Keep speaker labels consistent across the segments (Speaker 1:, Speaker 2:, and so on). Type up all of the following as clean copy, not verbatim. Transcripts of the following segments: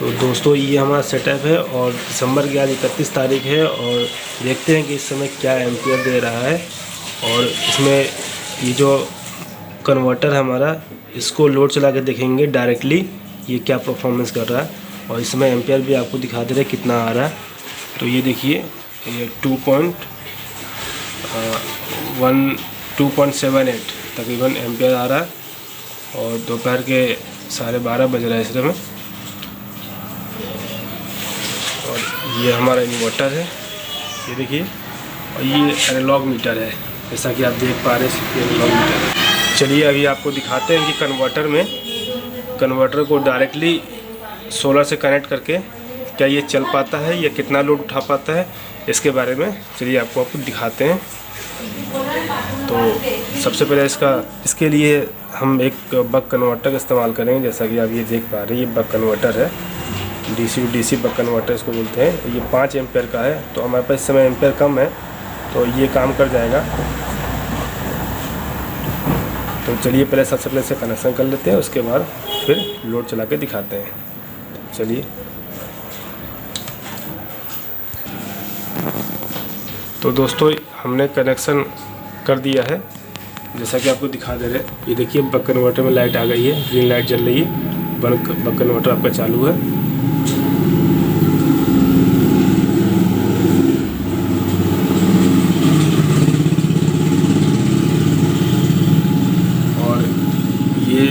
Speaker 1: तो दोस्तों ये हमारा सेटअप है और दिसंबर की आज 31 तारीख है और देखते हैं कि इस समय क्या एम्पियर दे रहा है। और इसमें ये जो कन्वर्टर है हमारा, इसको लोड चला के देखेंगे डायरेक्टली ये क्या परफॉर्मेंस कर रहा है। और इसमें एम्पियर भी आपको दिखा दे रहे कितना आ रहा है। तो ये देखिए ये 2.78 तकरीबन एम्पियर आ रहा है और दोपहर के 12:30 बज रहा है इस समय। और ये हमारा इन्वर्टर है, ये देखिए। और ये एनालॉग मीटर है, जैसा कि आप देख पा रहे हैं ये एनालॉग मीटर है। चलिए अभी आपको दिखाते हैं कि कन्वर्टर को डायरेक्टली सोलर से कनेक्ट करके क्या ये चल पाता है या कितना लोड उठा पाता है, इसके बारे में चलिए आपको दिखाते हैं। तो सबसे पहले इसके लिए हम एक बक कन्वर्टर का इस्तेमाल करेंगे। जैसा कि आप ये देख पा रहे हैं ये बक कन्वर्टर है, DC to DC buck converter इसको बोलते हैं। ये 5 एम्पेयर का है, तो हमारे पास इस समय एम्पेयर कम है तो ये काम कर जाएगा। तो चलिए पहले सबसे पहले से कनेक्शन कर लेते हैं, उसके बाद फिर लोड चला के दिखाते हैं। चलिए तो दोस्तों हमने कनेक्शन कर दिया है, जैसा कि आपको दिखा दे रहे हैं। ये देखिए बक कन्वर्टर में लाइट आ गई है, ग्रीन लाइट जल रही है, बक कन्वर्टर आपका चालू है। और ये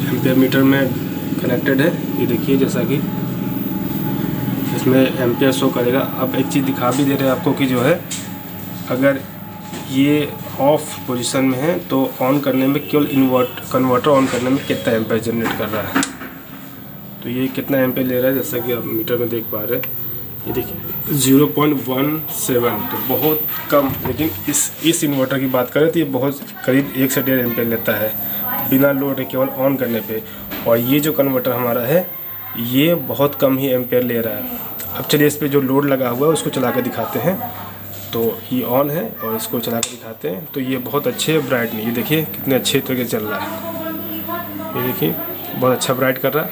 Speaker 1: एम्पियर मीटर में कनेक्टेड है, ये देखिए जैसा कि इसमें एम्पियर शो करेगा। अब एक चीज़ दिखा भी दे रहे हैं आपको कि जो है अगर ये ऑफ पोजीशन में है तो ऑन करने में केवल कन्वर्टर ऑन करने में कितना एम्पियर जनरेट कर रहा है। तो ये कितना एम्पियर ले रहा है जैसा कि आप मीटर में देख पा रहे हैं, ये देखिए 0.17, तो बहुत कम। लेकिन इस इन्वर्टर की बात करें तो ये बहुत करीब 1 से 1.5 एम्पियर लेता है बिना लोड केवल ऑन करने पे। और ये जो कन्वर्टर हमारा है ये बहुत कम ही एम्पियर ले रहा है। अब चलिए इस पर जो लोड लगा हुआ है उसको चला के दिखाते हैं। तो ये ऑन है और इसको चला के दिखाते हैं। तो ये बहुत अच्छे ब्राइट नहीं, ये देखिए कितने अच्छे तरीके से चल रहा है। ये देखिए बहुत अच्छा ब्राइट कर रहा है।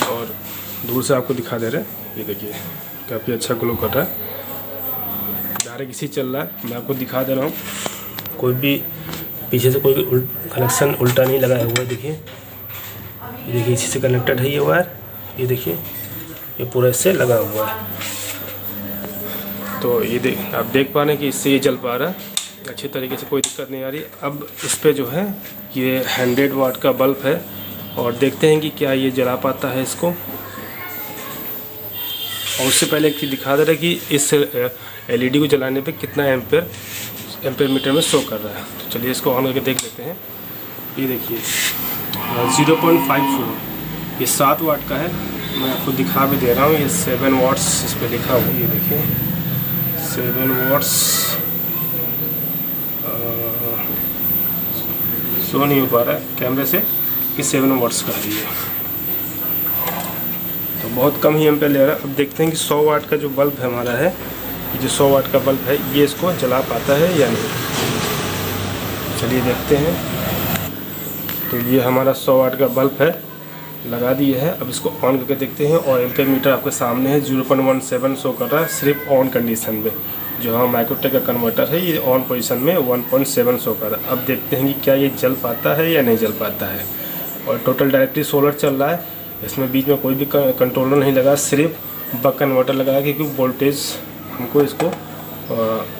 Speaker 1: और दूर से आपको दिखा दे रहे हैं, ये देखिए काफ़ी अच्छा ग्लो कर रहा है। डायरेक्ट इसी चल रहा है, मैं आपको दिखा दे रहा हूँ। कोई भी पीछे से कोई कनेक्शन उल्टा नहीं लगाया हुआ है। देखिए ये देखिए इसी से कनेक्टेड है ये वायर, ये देखिए ये पूरा इससे लगा हुआ है। तो ये आप देख पा रहे हैं कि इससे ये चल पा रहा है अच्छे तरीके से, कोई दिक्कत नहीं आ रही। अब इस पर जो है ये 100 वाट का बल्ब है और देखते हैं कि क्या ये जला पाता है इसको। और उससे पहले एक चीज़ दिखा दे रहा है कि इस LED को जलाने पे कितना एम्पियर मीटर में शो कर रहा है। तो चलिए इसको ऑन करके देख लेते हैं। ये देखिए 0.54, ये 7 वाट का है। मैं आपको दिखा भी दे रहा हूँ, ये 7 वाट्स इस पर लिखा हुआ है। ये देखिए 7 वाट्स शो नहीं हो पा रहा है कैमरे से कि 7 वाट्स का है ये, तो बहुत कम ही एम्पियर ले रहा है। अब देखते हैं कि 100 वाट का जो बल्ब है हमारा है, ये जो 100 वाट का बल्ब है ये इसको जला पाता है या नहीं। चलिए देखते हैं। तो ये हमारा 100 वाट का बल्ब है, लगा दिए है। अब इसको ऑन करके देखते हैं और एम्पियर मीटर आपके सामने है 0.17 शो कर रहा है सिर्फ ऑन कंडीशन में। जो हमारा माइक्रोटेक का कन्वर्टर है ये ऑन पोजीशन में 1.7 शो कर रहा है। अब देखते हैं कि क्या ये जल पाता है या नहीं जल पाता है। और टोटल डायरेक्टली सोलर चल रहा है, इसमें बीच में कोई भी कंट्रोलर नहीं लगा, सिर्फ बक कन्वर्टर लगा है। क्योंकि वोल्टेज हमको इसको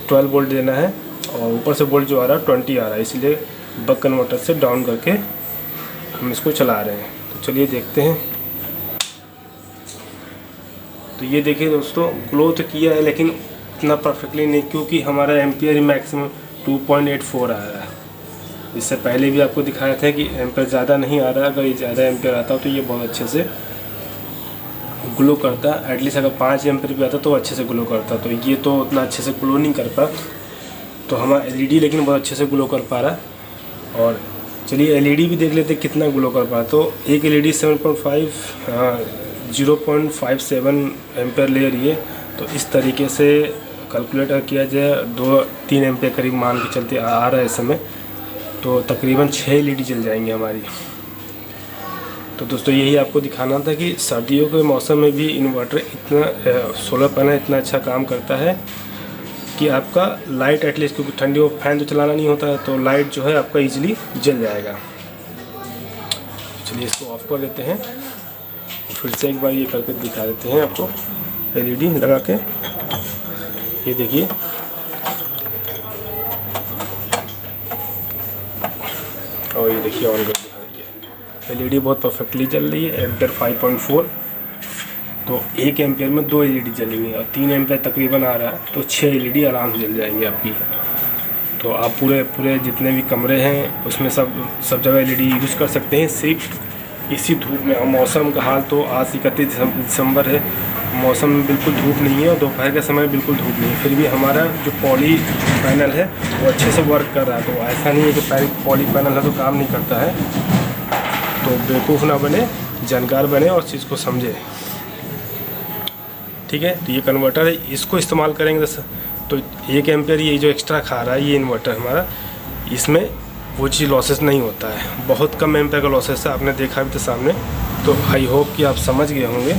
Speaker 1: 12 वोल्ट देना है और ऊपर से वोल्ट जो आ रहा है 20 आ रहा है, इसलिए बक कन्वर्टर से डाउन करके हम इसको चला रहे हैं। तो चलिए देखते हैं। तो ये देखिए दोस्तों ग्लो तो किया है लेकिन इतना परफेक्टली नहीं, क्योंकि हमारा एम्पियर मैक्सिमम 2.84 आ रहा है। इससे पहले भी आपको दिखाया था कि एम्पियर ज़्यादा नहीं आ रहा। अगर ये ज़्यादा एम्पियर आता तो ये बहुत अच्छे से ग्लो करता। एटलीस्ट अगर 5 एम्पियर भी आता तो अच्छे से ग्लो करता। तो ये तो उतना अच्छे से ग्लो नहीं कर पा। तो हमारा LED लेकिन बहुत अच्छे से ग्लो कर पा रहा। और चलिए LED भी देख लेते कितना ग्लो कर पा रहा। तो एक LED 0.57 एम्पियर ले रही है। तो इस तरीके से कैलकुलेटर किया जाए 2-3 एम्पियर करीब मान के चलते आ रहा है इस समय, तो तकरीबन 6 LED जल जाएंगे हमारी। तो दोस्तों यही आपको दिखाना था कि सर्दियों के मौसम में भी इन्वर्टर इतना सोलर पैनल इतना अच्छा काम करता है कि आपका लाइट एटलीस्ट, क्योंकि ठंडी में फैन तो चलाना नहीं होता है, तो लाइट जो है आपका इजीली जल जाएगा। चलिए इसको ऑफ कर देते हैं, फिर से एक बार ये करके दिखा देते हैं आपको एलईडी लगा के। ये देखिए और ये देखिए ऑन कर दिखा रही है, एलईडी बहुत परफेक्टली जल रही है। एम्पियर 5.4, तो 1 एम्पियर में 2 एलईडी जलेंगी और 3 एम्पियर तकरीबन आ रहा है, तो 6 एलईडी आराम से जल जाएंगी आपकी। तो आप पूरे जितने भी कमरे हैं उसमें सब जगह एलईडी यूज़ कर सकते हैं। सिर्फ इसी धूप में, और मौसम का हाल तो आज 31 दिसंबर है, मौसम में बिल्कुल धूप नहीं है और दोपहर के समय बिल्कुल धूप नहीं है, फिर भी हमारा जो पॉली पैनल है वो अच्छे से वर्क कर रहा है। तो ऐसा नहीं है कि पॉली पैनल है तो काम नहीं करता है। तो बेवकूफ़ ना बने, जानकार बने और चीज़ को समझे, ठीक है। तो ये कन्वर्टर है, इसको इस्तेमाल करेंगे तो 1 एम्पियर ये जो एक्स्ट्रा खा रहा है ये इन्वर्टर हमारा, इसमें वो चीज़ लॉसेस नहीं होता है, बहुत कम एम्पियर का लॉसेस है, आपने देखा भी तो सामने। तो आई होप कि आप समझ गए होंगे।